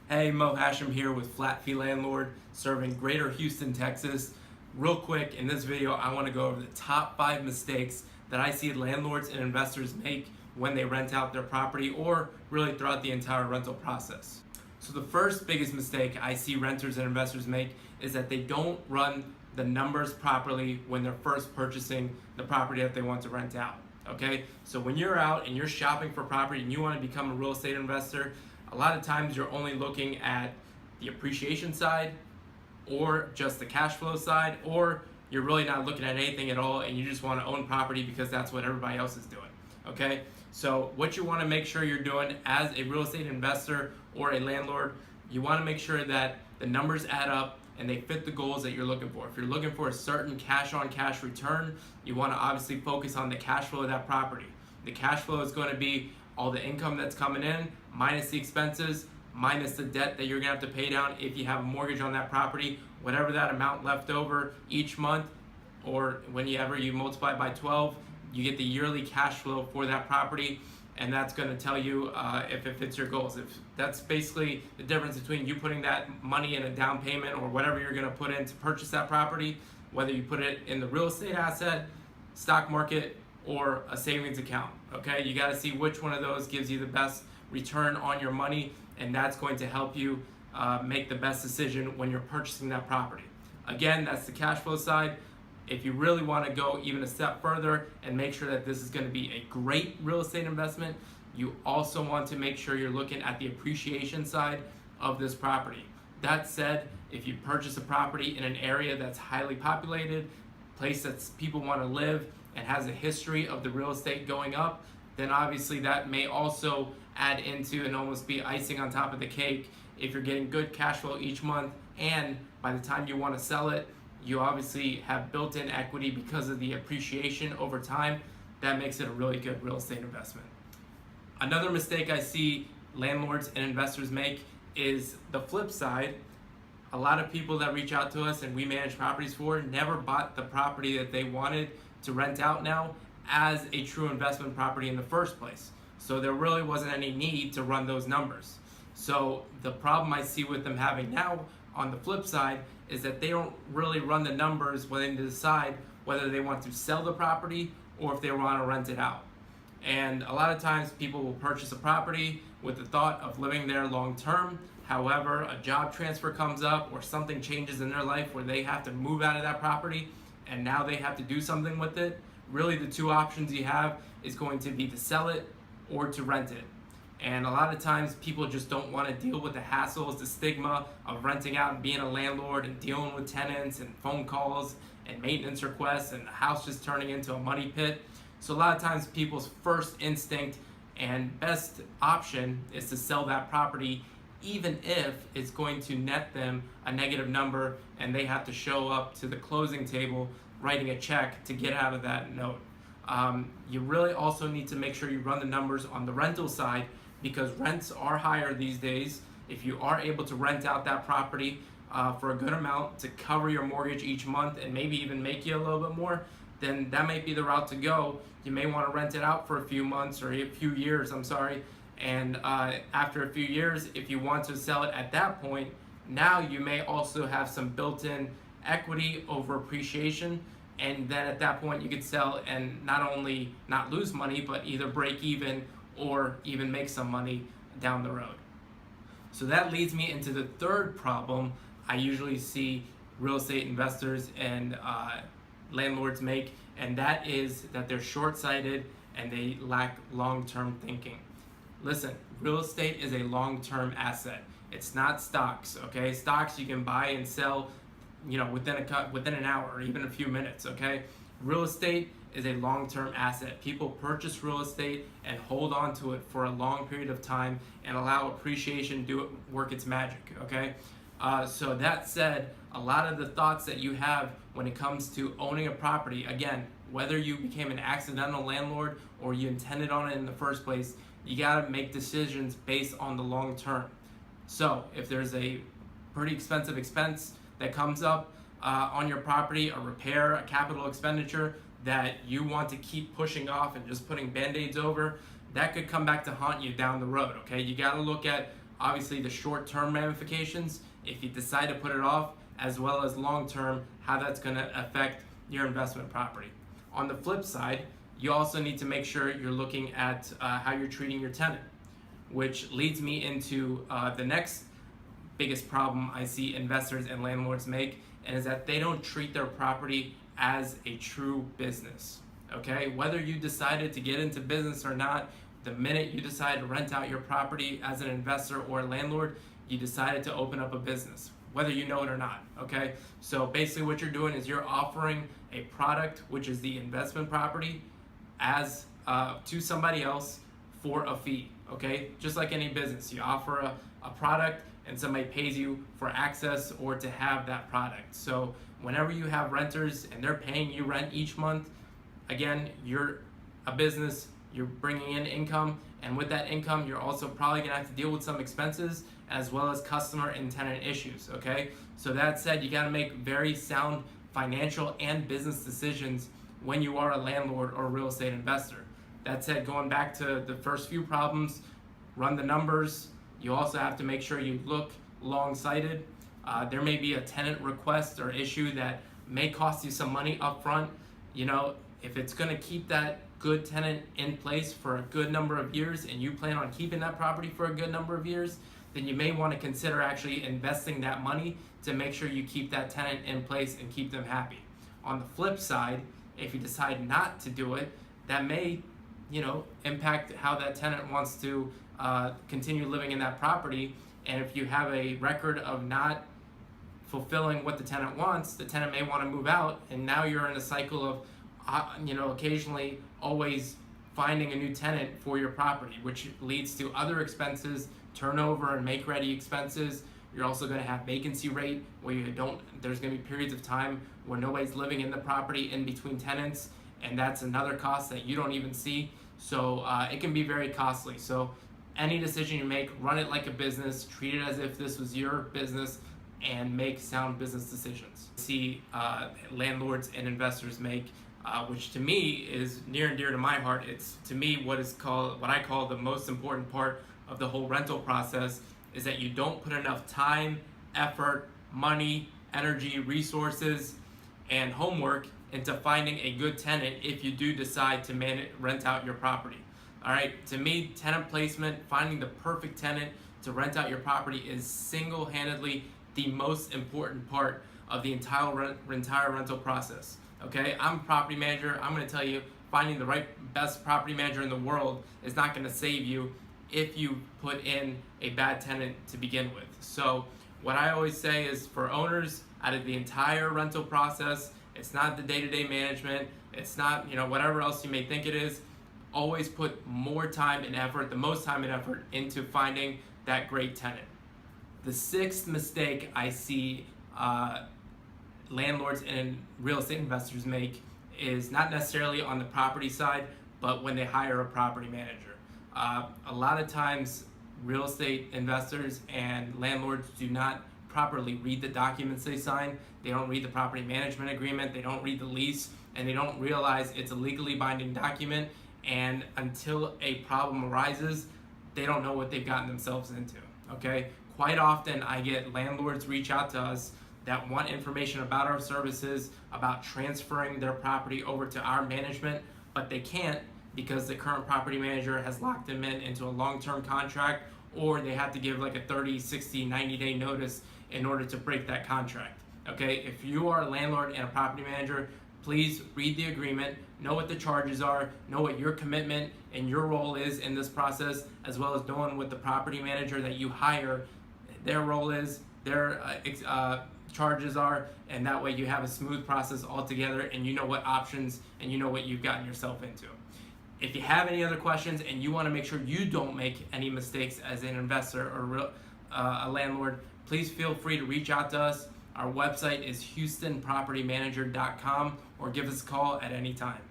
Hey, Hashem here with Flat Fee Landlord, serving Greater Houston, Texas. Real quick, in this video, I want to go over the top 5 mistakes that I see landlords and investors make when they rent out their property or really throughout the entire rental process. So the first biggest mistake I see renters and investors make is that they don't run the numbers properly when they're first purchasing the property that they want to rent out. Okay, so when you're out and you're shopping for property and you want to become a real estate investor, a lot of times you're only looking at the appreciation side or just the cash flow side, or you're really not looking at anything at all and you just want to own property because that's what everybody else is doing. Okay, so what you want to make sure you're doing as a real estate investor or a landlord, you want to make sure that the numbers add up and they fit the goals that you're looking for. If you're looking for a certain cash on cash return, you want to obviously focus on the cash flow of that property. The cash flow is going to be all the income that's coming in, minus the expenses, minus the debt that you're gonna have to pay down if you have a mortgage on that property, whatever that amount left over each month, or whenever you multiply by 12, you get the yearly cash flow for that property, and that's gonna tell you if it fits your goals. If that's basically the difference between you putting that money in a down payment or whatever you're gonna put in to purchase that property, whether you put it in the real estate asset, stock market, or a savings account. Okay, you got to see which one of those gives you the best return on your money, and that's going to help you make the best decision when you're purchasing that property. Again, that's the cash flow side. If you really want to go even a step further and make sure that this is going to be a great real estate investment, you also want to make sure you're looking at the appreciation side of this property. That said, if you purchase a property in an area that's highly populated, place that people want to live, and has a history of the real estate going up, then obviously that may also add into and almost be icing on top of the cake if you're getting good cash flow each month, and by the time you want to sell it, you obviously have built-in equity because of the appreciation over time. That makes it a really good real estate investment. Another mistake I see landlords and investors make is the flip side. A lot of people that reach out to us and we manage properties for never bought the property that they wanted to rent out now as a true investment property in the first place. So there really wasn't any need to run those numbers. So the problem I see with them having now on the flip side is that they don't really run the numbers when they decide whether they want to sell the property or if they want to rent it out. And a lot of times people will purchase a property with the thought of living there long term. However, a job transfer comes up or something changes in their life where they have to move out of that property and now they have to do something with it. Really, the two options you have is going to be to sell it or to rent it. And a lot of times people just don't want to deal with the hassles, the stigma of renting out and being a landlord and dealing with tenants and phone calls and maintenance requests and the house just turning into a money pit. So a lot of times people's first instinct and best option is to sell that property, even if it's going to net them a negative number and they have to show up to the closing table writing a check to get out of that note. You really also need to make sure you run the numbers on the rental side, because rents are higher these days. If you are able to rent out that property for a good amount to cover your mortgage each month and maybe even make you a little bit more, then that might be the route to go. You may want to rent it out for a few months or a few years, and after a few years, if you want to sell it at that point, now you may also have some built-in equity over appreciation, and then at that point you could sell and not only not lose money, but either break even or even make some money down the road. So that leads me into the third problem I usually see real estate investors and landlords make, and that is that they're short-sighted and they lack long-term thinking. Listen, real estate is a long-term asset. It's not stocks, okay? Stocks you can buy and sell, within an hour or even a few minutes, okay? Real estate is a long-term asset. People purchase real estate and hold on to it for a long period of time and allow appreciation to work its magic, okay? So that said, a lot of the thoughts that you have when it comes to owning a property, again, whether you became an accidental landlord or you intended on it in the first place, you gotta make decisions based on the long term. So if there's a pretty expensive expense that comes up on your property, a repair, a capital expenditure that you want to keep pushing off and just putting band-aids over, that could come back to haunt you down the road, okay? You gotta look at obviously the short-term ramifications if you decide to put it off, as well as long-term, how that's going to affect your investment property. On the flip side, you also need to make sure you're looking at how you're treating your tenant, which leads me into the next biggest problem I see investors and landlords make, and is that they don't treat their property as a true business. Okay, whether you decided to get into business or not, the minute you decide to rent out your property as an investor or a landlord, you decided to open up a business, whether you know it or not. Okay, so basically what you're doing is you're offering a product, which is the investment property, as to somebody else for a fee. Okay, just like any business, you offer a product and somebody pays you for access or to have that product. So whenever you have renters and they're paying you rent each month, again, you're a business, you're bringing in income, and with that income, you're also probably gonna have to deal with some expenses as well as customer and tenant issues, okay? So that said, you gotta make very sound financial and business decisions when you are a landlord or real estate investor. That said, going back to the first few problems, run the numbers. You also have to make sure you look long-sighted. There may be a tenant request or issue that may cost you some money up front. You know, if it's gonna keep that good tenant in place for a good number of years and you plan on keeping that property for a good number of years, then you may want to consider actually investing that money to make sure you keep that tenant in place and keep them happy. On the flip side, if you decide not to do it, that may, you know, impact how that tenant wants to continue living in that property. And if you have a record of not fulfilling what the tenant wants, the tenant may want to move out, and now you're in a cycle of occasionally always finding a new tenant for your property, which leads to other expenses, turnover and make ready expenses. You're also going to have vacancy rate where there's going to be periods of time where nobody's living in the property in between tenants, and that's another cost that you don't even see. So it can be very costly. So any decision you make, run it like a business, treat it as if this was your business, and make sound business decisions. See landlords and investors make, which to me is near and dear to my heart. It's to me what I call the most important part of the whole rental process, is that you don't put enough time, effort, money, energy, resources, and homework into finding a good tenant if you do decide to rent out your property. All right, to me, tenant placement, finding the perfect tenant to rent out your property is single-handedly the most important part of the entire rental process. Okay, I'm a property manager. I'm going to tell you, finding the best property manager in the world is not going to save you if you put in a bad tenant to begin with. So what I always say is, for owners, out of the entire rental process, it's not the day-to-day management, it's not, you know, whatever else you may think it is, always put more time and effort, the most time and effort, into finding that great tenant. The sixth mistake I see landlords and real estate investors make is not necessarily on the property side, but when they hire a property manager. A lot of times, real estate investors and landlords do not properly read the documents they sign. They don't read the property management agreement, they don't read the lease, and they don't realize it's a legally binding document, and until a problem arises, they don't know what they've gotten themselves into, okay? Quite often I get landlords reach out to us that want information about our services, about transferring their property over to our management, but they can't because the current property manager has locked them into a long-term contract, or they have to give like a 30, 60, 90-day notice in order to break that contract. Okay, if you are a landlord and a property manager, please read the agreement, know what the charges are, know what your commitment and your role is in this process, as well as knowing what the property manager that you hire, their role is, their charges are, and that way you have a smooth process altogether, and you know what options and you know what you've gotten yourself into. If you have any other questions and you want to make sure you don't make any mistakes as an investor or a landlord, please feel free to reach out to us. Our website is houstonpropertymanager.com, or give us a call at any time.